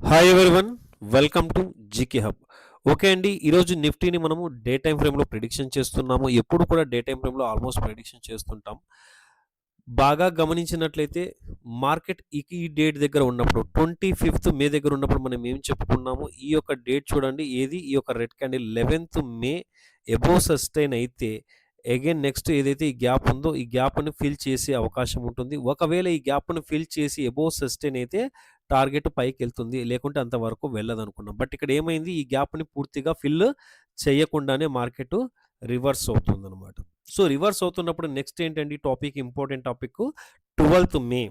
Hi everyone. Welcome to GK hub. Okay అండి. ఈరోజు నిఫ్టీని మనము డే టైమ్ ఫ్రేమ్‌లో ప్రిడిక్షన్ చేస్తున్నాము. ఎప్పుడు కూడా డే టైమ్ ఫ్రేమ్‌లో ఆల్మోస్ట్ ప్రిడిక్షన్ చేస్తుంటాం. బాగా గమనించినట్లయితే మార్కెట్ ఈ డేట్ దగ్గర ఉన్నప్పుడు 25థ్ మే దగ్గర ఉన్నప్పుడు మనం ఏం చెప్పుకున్నాము, ఈ యొక్క డేట్ చూడండి. ఏది ఈ యొక్క రెడ్ క్యాండిల్ 11థ్ మే అబోవ్ సస్టైన్ అయితే అగైన్ నెక్స్ట్ ఏదైతే ఈ గ్యాప్ ఉందో ఈ గ్యాప్‌ని ఫిల్ చేసే అవకాశం ఉంటుంది. ఒకవేళ ఈ గ్యాప్‌ని ఫిల్ చేసి అబోవ్ సస్టైన్ అయితే టార్గెట్ పైకెళ్తుంది. లేకుంటే అంతవరకు వెళ్ళదనుకున్నాం. బట్ ఇక్కడ ఏమైంది, ఈ గ్యాప్‌ని పూర్తిగా ఫిల్ చేయకుండానే మార్కెట్ రివర్స్ అవుతుందనమాట. సో, రివర్స్ అవుతున్నప్పుడు నెక్స్ట్ ఏంటండి టాపిక్, ఇంపార్టెంట్ టాపిక్ 12థ్ మే.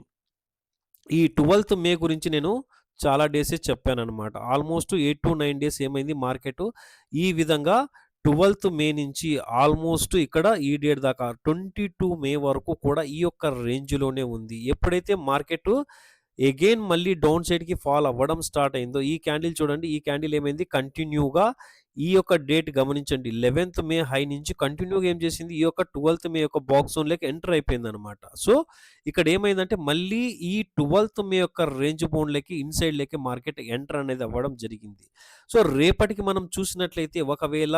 ఈ 12థ్ మే గురించి నేను చాలా డేసే చెప్పాననమాట. ఆల్మోస్ట్ 8-9 డేస్ ఏమైంది మార్కెట్ ఈ విధంగా 12థ్ మే నుంచి ఆల్మోస్ట్ ఇక్కడ ఈ డేట్ దాకా 22 మే వరకు కూడా ఈ యొక్క రేంజ్‌లోనే ఉంది. ఎప్పుడైతే మార్కెట్ అగైన్ మళ్ళీ డౌన్ సైడ్‌కి ఫాల్ అవ్వడం స్టార్ట్ అయిందో, ఈ క్యాండిల్ చూడండి. ఈ క్యాండిల్ ఏమైంది కంటిన్యూగా ఈ యొక్క డేట్ గమనించండి. 11థ్ మే హై నుంచి కంటిన్యూగా ఏం చేసింది, ఈ యొక్క 12థ్ మే యొక్క బాక్స్ జోన్‌లోకి ఎంటర్ అయిపోయిందనమాట. సో, ఇక్కడ ఏమైందంటే మళ్ళీ ఈ 12థ్ మే యొక్క రేంజ్ బౌండ్‌లకి ఇన్‌సైడ్‌లకి మార్కెట్ ఎంటర్ అనేది అవ్వడం జరిగింది. సో, రేపటికి మనం చూసినట్లయితే ఒకవేళ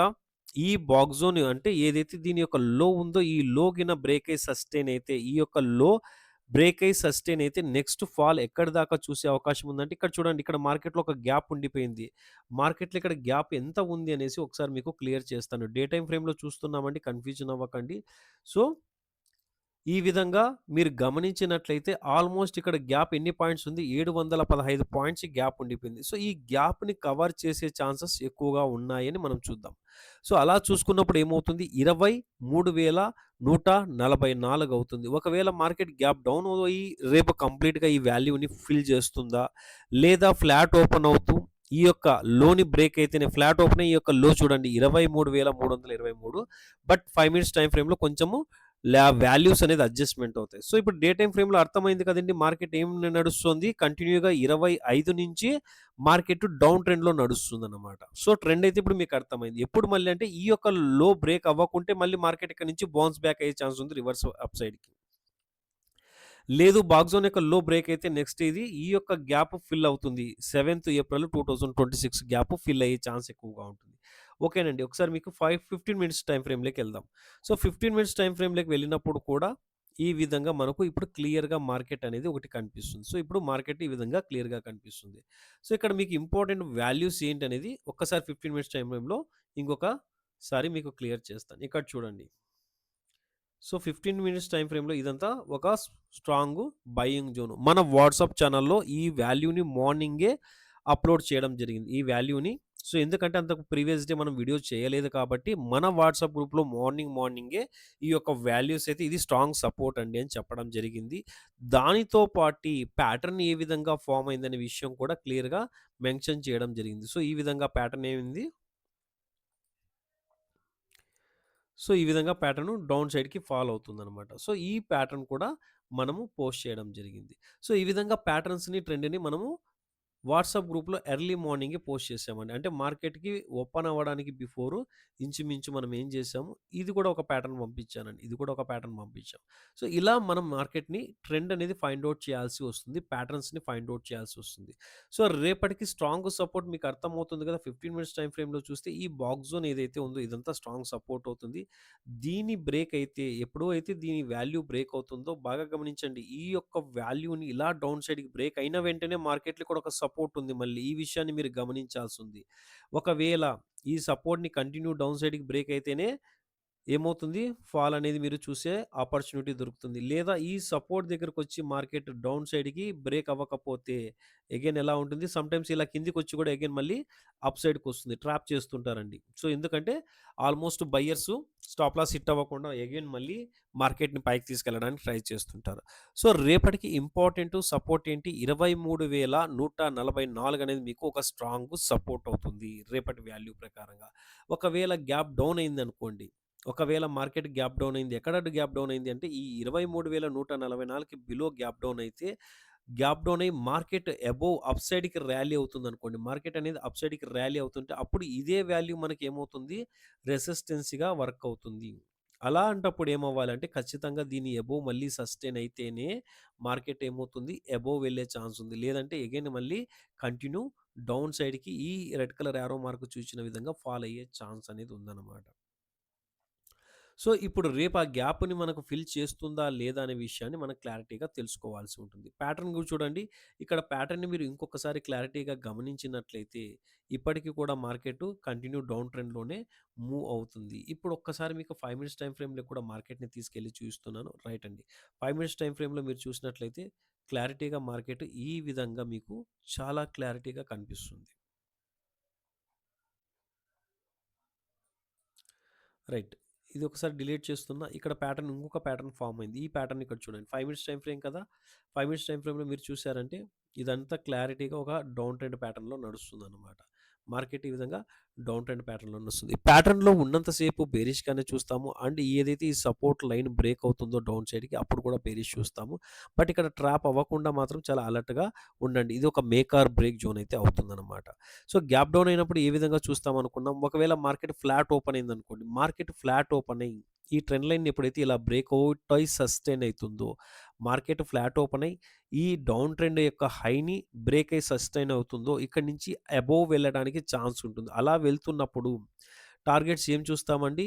ఈ బాక్స్ జోన్ అంటే ఏదైతే దీని యొక్క లో ఉందో ఈ లో గిన బ్రేక్ అయ్యి సస్టైన్ అయితే ఈ యొక్క లో బ్రేక్ అయ్యి సస్టైన్ అయితే నెక్స్ట్ ఫాల్ ఎక్కడి దాకా చూసే అవకాశం ఉందంటే ఇక్కడ చూడండి. ఇక్కడ మార్కెట్‌లో ఒక గ్యాప్ ఉండిపోయింది. మార్కెట్‌లో ఇక్కడ గ్యాప్ ఎంత ఉంది అనేసి ఒకసారి మీకు క్లియర్ చేస్తాను. డే టైమ్ ఫ్రేమ్‌లో చూస్తున్నామండి, కన్‌ఫ్యూజన్ అవ్వకండి. సో, ఈ విధంగా మీరు గమనించినట్లయితే ఆల్మోస్ట్ ఇక్కడ గ్యాప్ ఎన్ని పాయింట్స్ ఉంది? 715 పాయింట్స్ గ్యాప్ ఉండిపోయింది. సో, ఈ గ్యాప్‌ని కవర్ చేసే ఛాన్సెస్ ఎక్కువగా ఉన్నాయని మనం చూద్దాం. సో, అలా చూసుకున్నప్పుడు ఏమవుతుంది? 23,144 అవుతుంది. ఒకవేళ మార్కెట్ గ్యాప్ డౌన్ అయ్యి రేపు కంప్లీట్‌గా ఈ వాల్యూని ఫిల్ చేస్తుందా? లేదా ఫ్లాట్ ఓపెన్ అవుతూ ఈ యొక్క లోని బ్రేక్ అయితేనే ఫ్లాట్ ఓపెన్ అయ్యి ఈ యొక్క లో చూడండి 23,323. బట్ 5 మినిట్స్ టైమ్ ఫ్రేమ్‌లో కొంచెము వాల్యూస్ అనేది అడ్జస్ట్‌మెంట్ అవుతాయి. సో, ఇప్పుడు డే టైమ్ ఫ్రేమ్‌లో అర్థమైంది కదండీ! మార్కెట్ ఏం నడుస్తుంది? కంటిన్యూ‌గా 25 నుంచి మార్కెట్ డౌన్ ట్రెండ్‌లో నడుస్తుందన్నమాట. సో, ట్రెండ్ అయితే ఇప్పుడు మీకు అర్థమైంది. ఎప్పుడు మళ్ళీ అంటే ఈ యొక్క లో బ్రేక్ అవ్వకుంటే మళ్ళీ మార్కెట్ ఇక్కడి నుంచి బౌన్స్ బ్యాక్ అయ్యే ఛాన్స్ ఉంది రివర్స్ అప్ సైడ్‌కి. లేదు, బాక్స్ జోన్ యొక్క లో బ్రేక్ అయితే నెక్స్ట్ ఇది ఈ యొక్క గ్యాప్ ఫిల్ అవుతుంది. 7థ్ ఏప్రిల్ 2026 గ్యాప్ ఫిల్ అయ్యే ఛాన్స్ ఎక్కువగా ఉంటుంది. ఓకేనండి. ఒకసారి మీకు 15 మినిట్స్ టైమ్ ఫ్రేమ్‌లోకి ఎళ్దాం. సో, 15 మినిట్స్ టైమ్ ఫ్రేమ్‌లోకి వెళ్ళినప్పుడు కూడా ఈ విధంగా మనకు ఇప్పుడు క్లియర్‌గా మార్కెట్ అనేది ఒకటి కనిపిస్తుంది. సో, ఇప్పుడు మార్కెట్ ఈ విధంగా క్లియర్‌గా కనిపిస్తుంది. సో, ఇక్కడ మీకు ఇంపార్టెంట్ వాల్యూస్ ఏంటనేది ఒక్కసారి 15 మినిట్స్ టైమ్ ఫ్రేమ్‌లో ఇంకొకసారి మీకు క్లియర్ చేస్తాను. ఇక్కడ చూడండి. సో, 15 మినిట్స్ టైమ్ ఫ్రేమ్‌లో ఇదంతా ఒక స్ట్రాంగ్ బయింగ్ జోన్. మన వాట్సాప్ ఛానెల్‌లో ఈ వాల్యూని మార్నింగే అప్‌లోడ్ చేయడం జరిగింది. ఈ వాల్యూని సో, ఎందుకంటే అంతకు ప్రీవియస్ డే మనం వీడియో చేయలేదు కాబట్టి మన వాట్సాప్ గ్రూప్‌లో మార్నింగే ఈ యొక్క వాల్యూస్ అయితే ఇది స్ట్రాంగ్ సపోర్ట్ అండి అని చెప్పడం జరిగింది. దానితో పాటి ప్యాటర్న్ ఏ విధంగా ఫార్మ్ అయిందనే విషయం కూడా క్లియర్‌గా మెన్షన్ చేయడం జరిగింది. సో, ఈ విధంగా ప్యాటర్న్ ఏమైంది, సో, ఈ విధంగా ప్యాటర్న్ డౌన్ సైడ్‌కి ఫాల్ అవుతుందనమాట. సో, ఈ ప్యాటర్న్ కూడా మనము పోస్ట్ చేయడం జరిగింది. సో, ఈ విధంగా ప్యాటర్న్స్‌ని, ట్రెండ్‌ని మనము వాట్సాప్ గ్రూప్‌లో ఎర్లీ మార్నింగే పోస్ట్ చేసామండి. అంటే మార్కెట్‌కి ఓపెన్ అవ్వడానికి బిఫోరు ఇంచుమించు మనం ఏం చేసాము, ఇది కూడా ఒక ప్యాటర్న్ పంపించానండి. ఇది కూడా ఒక ప్యాటర్న్ పంపించాం. సో, ఇలా మనం మార్కెట్‌ని ట్రెండ్ అనేది ఫైండ్ ఔట్ చేయాల్సి వస్తుంది. ప్యాటర్న్స్‌ని ఫైండ్ ఔట్ చేయాల్సి వస్తుంది. సో, రేపటికి స్ట్రాంగ్ సపోర్ట్ మీకు అర్థమవుతుంది కదా! 15 మినిట్స్ టైమ్ ఫ్రేమ్‌లో చూస్తే ఈ బాక్స్ జోన్ ఏదైతే ఉందో ఇదంతా స్ట్రాంగ్ సపోర్ట్ అవుతుంది. దీని బ్రేక్ అయితే ఎప్పుడో అయితే దీని వాల్యూ బ్రేక్ అవుతుందో బాగా గమనించండి. ఈ యొక్క వాల్యూని ఇలా డౌన్ సైడ్‌కి బ్రేక్ అయిన వెంటనే మార్కెట్‌లో కూడా ఒక సపోర్ట్ ఉంది మళ్ళీ. ఈ విషయాన్ని మీరు గమనించాల్సుంది. ఒకవేళ ఈ సపోర్ట్‌ని కంటిన్యూ డౌన్ సైడ్‌కి బ్రేక్ అయితేనే ఏమవుతుంది? ఫాల్ అనేది మీరు చూసే ఆపర్చునిటీ దొరుకుతుంది. లేదా ఈ సపోర్ట్ దగ్గరకొచ్చి మార్కెట్ డౌన్ సైడ్‌కి బ్రేక్ అవ్వకపోతే అగైన్ ఎలా ఉంటుంది? సమ్‌టైమ్స్ ఇలా కిందకొచ్చి కూడా అగైన్ మళ్ళీ అప్ సైడ్‌కొస్తుంది. ట్రాప్ చేస్తుంటారండి. సో, ఎందుకంటే almost buyers stop loss hit అవ్వకుండా అగైన్ మళ్ళీ మార్కెట్‌ని పైకి తీసుకెళ్ళడానికి ట్రై చేస్తుంటారు. సో, రేపటికి ఇంపార్టెంట్ సపోర్ట్ ఏంటి? 23,144 అనేది మీకు ఒక స్ట్రాంగ్ సపోర్ట్ అవుతుంది రేపటి వాల్యూ ప్రకారంగా. ఒకవేళ గ్యాప్ డౌన్ అయిందనుకోండి, ఒకవేళ మార్కెట్ గ్యాప్ డౌన్ అయింది. ఎక్కడ గ్యాప్ డౌన్ అయింది అంటే ఈ 23,144కి బిలో గ్యాప్ డౌన్ అయితే, గ్యాప్ డౌన్ అయ్యి మార్కెట్ అబోవ్ అప్ సైడ్‌కి ర్యాలీ అవుతుందనుకోండి. మార్కెట్ అనేది అప్ సైడ్‌కి ర్యాలీ అవుతుంటే అప్పుడు ఇదే వాల్యూ మనకేమవుతుంది రెసిస్టెన్స్‌గా వర్క్ అవుతుంది. అలాంటప్పుడు ఏమవ్వాలంటే ఖచ్చితంగా దీని అబోవ్ మళ్ళీ సస్టైన్ అయితేనే మార్కెట్ ఏమవుతుంది అబోవ్ వెళ్ళే ఛాన్స్ ఉంది. లేదంటే అగైన్ మళ్ళీ కంటిన్యూ డౌన్ సైడ్‌కి ఈ రెడ్ కలర్ యారో మార్క్ చూచిన విధంగా ఫాల్ అయ్యే ఛాన్స్ అనేది ఉందన్నమాట. సో, ఇప్పుడు రేపు ఆ గ్యాప్‌ని మనకు ఫిల్ చేస్తుందా? లేదా? అనే విషయాన్ని మనం క్లారిటీగా తెలుసుకోవాల్సి ఉంటుంది. ప్యాటర్న్ కూడా చూడండి. ఇక్కడ ప్యాటర్న్‌ని మీరు ఇంకొకసారి క్లారిటీగా గమనించినట్లయితే, ఇప్పటికి కూడా మార్కెట్ కంటిన్యూ డౌన్ ట్రెండ్‌లోనే మూవ్ అవుతుంది. ఇప్పుడు ఒక్కసారి మీకు 5 మినిట్స్ టైమ్ ఫ్రేమ్‌లో కూడా మార్కెట్‌ని తీసుకెళ్ళి చూపిస్తున్నాను. రైట్ అండి. 5 మినిట్స్ టైమ్ ఫ్రేమ్‌లో మీరు చూసినట్లయితే క్లారిటీగా మార్కెట్ ఈ విధంగా మీకు చాలా క్లారిటీగా కనిపిస్తుంది. రైట్. ఇది ఒకసారి డిలీట్ చేస్తున్నా. ఇక్కడ ప్యాటర్న్ ఇంకొక ప్యాటర్న్ ఫార్మ్ అయింది. ఈ ప్యాటర్న్ ఇక్కడ చూడండి. 5 మినిట్స్ టైమ్ ఫ్రేమ్ కదా! 5 మినిట్స్ టైమ్ ఫ్రేమ్‌లో మీరు చూసారంటే ఇదంతా క్లారిటీగా ఒక డౌన్ ట్రెండ్ ప్యాటర్న్‌లో నడుస్తుందన్నమాట. మార్కెట్ ఈ విధంగా డౌన్ ట్రెండ్ ప్యాటర్న్‌లో నడుస్తుంది. ఈ ప్యాటర్న్‌లో ఉన్నంత సేపు బేరిష్‌గానే చూస్తాము. అండ్ ఏదైతే ఈ సపోర్ట్ లైన్ బ్రేక్ అవుతుందో డౌన్ సైడ్‌కి అప్పుడు కూడా బేరిష్ చూస్తాము. బట్ ఇక్కడ ట్రాప్ అవ్వకుండా మాత్రం చాలా అలర్ట్‌గా ఉండండి. ఇది ఒక మేక్ ఆర్ బ్రేక్ జోన్ అయితే అవుతుందన్నమాట. సో, గ్యాప్ డౌన్ అయినప్పుడు ఏ విధంగా చూస్తామనుకున్నాం. ఒకవేళ మార్కెట్ ఫ్లాట్ ఓపెన్ అయిందనుకోండి. మార్కెట్ ఫ్లాట్ ఓపెన్ అయ్యి ఈ ట్రెండ్ లైన్‌ని ఎప్పుడైతే ఇలా బ్రేక్ ఔట్ అయి సస్టైన్ అయితుందో, మార్కెట్ ఫ్లాట్ ఓపెన్ అయ్యి ఈ డౌన్ ట్రెండ్ యొక్క హైని బ్రేక్ అయ్యి సస్టైన్ అవుతుందో, ఇక్కడి నుంచి అబోవ్ వెళ్ళడానికి ఛాన్స్ ఉంటుంది. అలా వెళ్తున్నప్పుడు టార్గెట్స్ ఏం చూస్తామండి.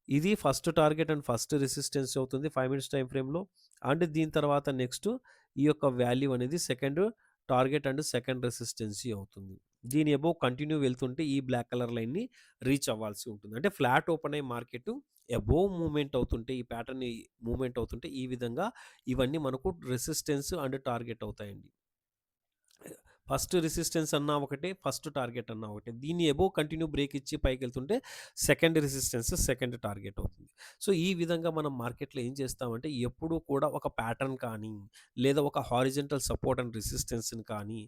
ఇది first target and first resistance అవుతుంది 5 మినిట్స్ టైమ్ ఫ్రేమ్‌లో. అండ్ దీని తర్వాత నెక్స్ట్ ఈ యొక్క వాల్యూ అనేది second target and second resistancy అవుతుంది. దీని అబోవ్ కంటిన్యూ వెళ్తుంటే ఈ బ్లాక్ కలర్ లైన్‌ని రీచ్ అవ్వాల్సి ఉంటుంది. అంటే ఫ్లాట్ ఓపెన్ అయ్యి మార్కెట్ అబోవ్ మూవ్‌మెంట్ అవుతుంటే ఈ ప్యాటర్న్ మూవ్‌మెంట్ అవుతుంటే ఈ విధంగా ఇవన్నీ మనకు రెసిస్టెన్స్ అండ్ టార్గెట్ అవుతాయండి. ఫస్ట్ రెసిస్టెన్స్ అన్నా ఒకటే, ఫస్ట్ టార్గెట్ అన్నా ఒకటే. దీన్ని అబోవ్ కంటిన్యూ బ్రేక్ ఇచ్చి పైకెళ్తుంటే సెకండ్ రెసిస్టెన్స్, సెకండ్ టార్గెట్ అవుతుంది. సో, ఈ విధంగా మనం మార్కెట్‌లో ఏం చేస్తామంటే ఎప్పుడూ కూడా ఒక ప్యాటర్న్ కానీ, లేదా ఒక హారిజాంటల్ సపోర్ట్ అండ్ రెసిస్టెన్స్‌ని కానీ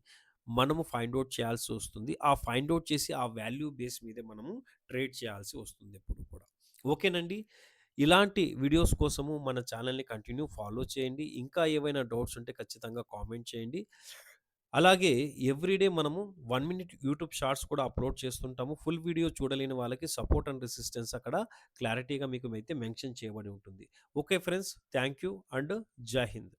మనము ఫైండ్ ఔట్ చేయాల్సి వస్తుంది. ఆ ఫైండ్ ఔట్ చేసి ఆ వాల్యూ బేస్ మీదే మనము ట్రేడ్ చేయాల్సి వస్తుంది ఎప్పుడు కూడా. ఓకేనండి. ఇలాంటి వీడియోస్ కోసము మన ఛానెల్‌ని కంటిన్యూ ఫాలో చేయండి. ఇంకా ఏవైనా డౌట్స్ ఉంటే ఖచ్చితంగా కామెంట్ చేయండి. అలాగే ఎవ్రీడే మనము 1 మినిట్ యూట్యూబ్ షార్ట్స్ కూడా అప్లోడ్ చేస్తుంటాము. ఫుల్ వీడియో చూడలేని వాళ్ళకి సపోర్ట్ అండ్ రెసిస్టెన్స్ అక్కడ క్లారిటీగా మీకు అయితే మెన్షన్ చేయబడి ఉంటుంది. Okay friends. Thank you and జై హింద్.